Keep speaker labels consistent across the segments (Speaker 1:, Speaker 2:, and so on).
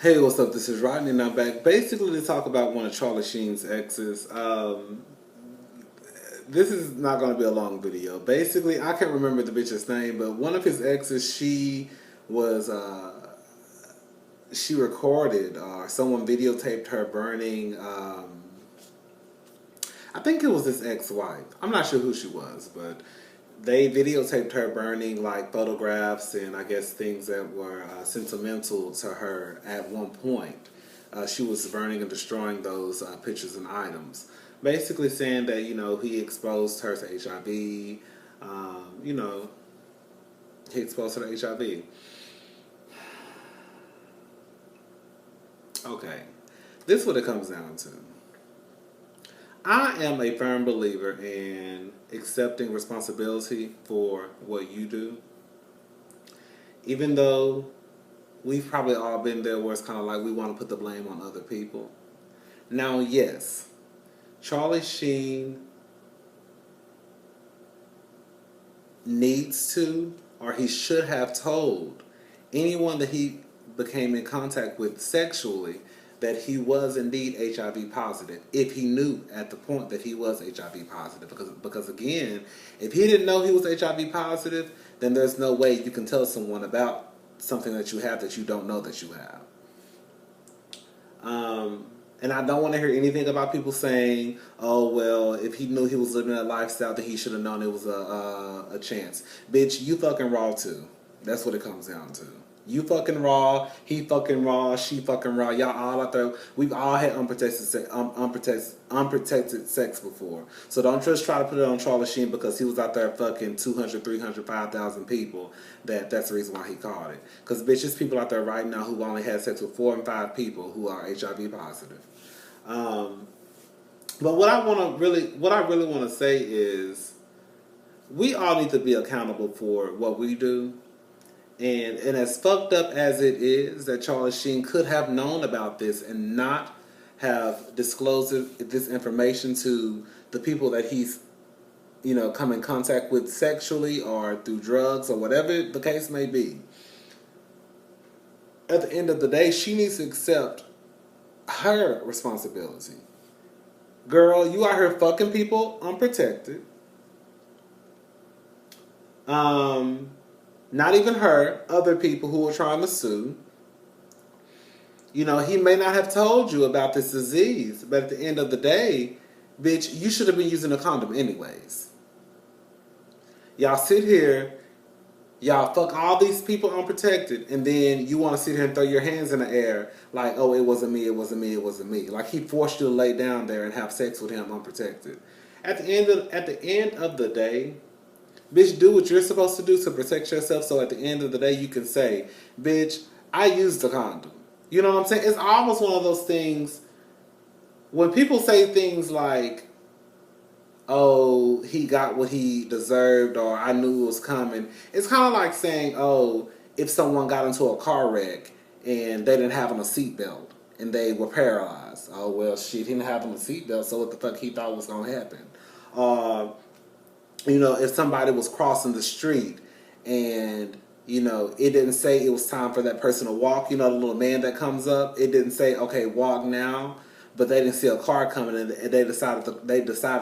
Speaker 1: Hey, what's up? This is Rodney, and I'm back basically to talk about one of Charlie Sheen's exes. This is not going to be a long video. Basically, I can't remember the bitch's name, but one of his exes, was, she recorded, or someone videotaped her burning, I think it was his ex-wife. I'm not sure who she was, but they videotaped her burning like photographs and I guess things that were sentimental to her at one point. She was burning and destroying those pictures and items, basically saying that he exposed her to HIV. You know he exposed her to HIV. Okay, this is what it comes down to. I am a firm believer in accepting responsibility for what you do, even though we've probably all been there where it's kind of like we want to put the blame on other people. Now, yes, Charlie Sheen needs to, or he should have told anyone that he became in contact with sexually that he was indeed HIV positive, if he knew at the point that he was HIV positive. Because again, if he didn't know he was HIV positive, then there's no way you can tell someone about something that you have that you don't know that you have. And I don't want to hear anything about people saying, "Oh well, if he knew he was living that lifestyle, then he should have known it was a chance." Bitch, you fucking raw too. That's what it comes down to. You fucking raw, he fucking raw, she fucking raw. Y'all all out there. We've all had unprotected sex before. So don't just try to put it on Charlie Sheen because he was out there fucking 200, 300, 5,000 people. That's the reason why he caught it. Because bitch, there's people out there right now who only had sex with 4 and 5 people who are HIV positive. But what I really want to say is, we all need to be accountable for what we do. And as fucked up as it is that Charlie Sheen could have known about this and not have disclosed this information to the people that he's, come in contact with sexually or through drugs or whatever the case may be. At the end of the day, she needs to accept her responsibility. Girl, you out here fucking people unprotected. Not even her, other people who were trying to sue. He may not have told you about this disease, but at the end of the day, bitch, you should have been using a condom anyways. Y'all sit here, y'all fuck all these people unprotected, and then you want to sit here and throw your hands in the air like, oh, it wasn't me, it wasn't me, it wasn't me. Like he forced you to lay down there and have sex with him unprotected. At the end of the day, bitch, do what you're supposed to do to protect yourself so at the end of the day you can say, bitch, I used a condom. You know what I'm saying? It's almost one of those things when people say things like, oh, he got what he deserved or I knew it was coming. It's kind of like saying, oh, if someone got into a car wreck and they didn't have on a seatbelt and they were paralyzed. Oh, well, shit, he didn't have on a seatbelt, so what the fuck he thought was going to happen? If somebody was crossing the street and, it didn't say it was time for that person to walk, the little man that comes up, it didn't say, okay, walk now, but they didn't see a car coming and they decided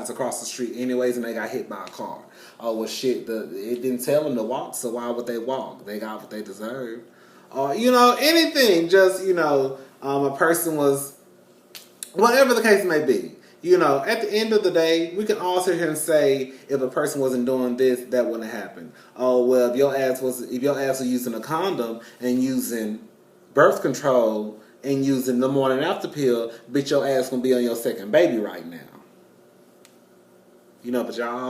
Speaker 1: to cross the street anyways and they got hit by a car. Oh, well, shit, it didn't tell them to walk, so why would they walk? They got what they deserved. Anything, just, a person was, whatever the case may be. At the end of the day, we can all sit here and say if a person wasn't doing this, that wouldn't happen. Oh well, if your ass was using a condom and using birth control and using the morning after pill, bitch, your ass gonna be on your second baby right now. But y'all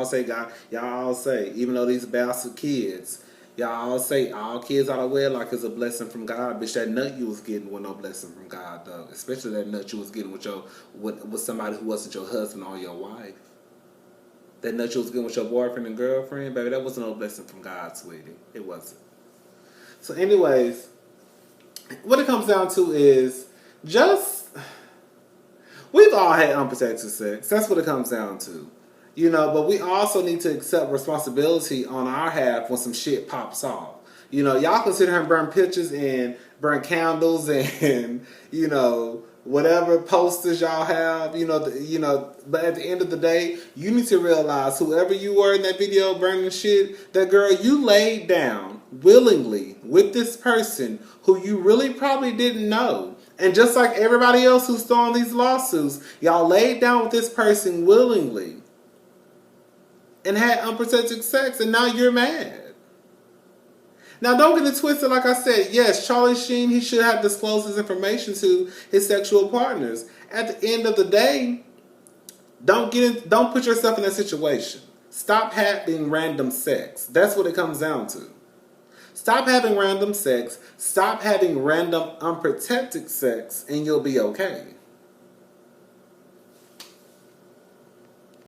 Speaker 1: all say, even though these bastard kids, y'all all say all kids out of wedlock is a blessing from God. Bitch, that nut you was getting was no blessing from God, though. Especially that nut you was getting with somebody who wasn't your husband or your wife. That nut you was getting with your boyfriend and girlfriend, baby, that wasn't no blessing from God, sweetie. It wasn't. So anyways, what it comes down to is we've all had unprotected sex. That's what it comes down to. But we also need to accept responsibility on our half when some shit pops off. You know, y'all can sit here and burn pictures and burn candles and, you know, whatever posters y'all have, but at the end of the day, you need to realize whoever you were in that video burning shit, that girl, you laid down willingly with this person who you really probably didn't know. And just like everybody else who's throwing these lawsuits, y'all laid down with this person willingly and had unprotected sex, and now you're mad. Now, don't get it twisted. Like I said, yes, Charlie Sheen, he should have disclosed his information to his sexual partners. At the end of the day, don't put yourself in that situation. Stop having random sex. That's what it comes down to. Stop having random sex. Stop having random unprotected sex, and you'll be okay.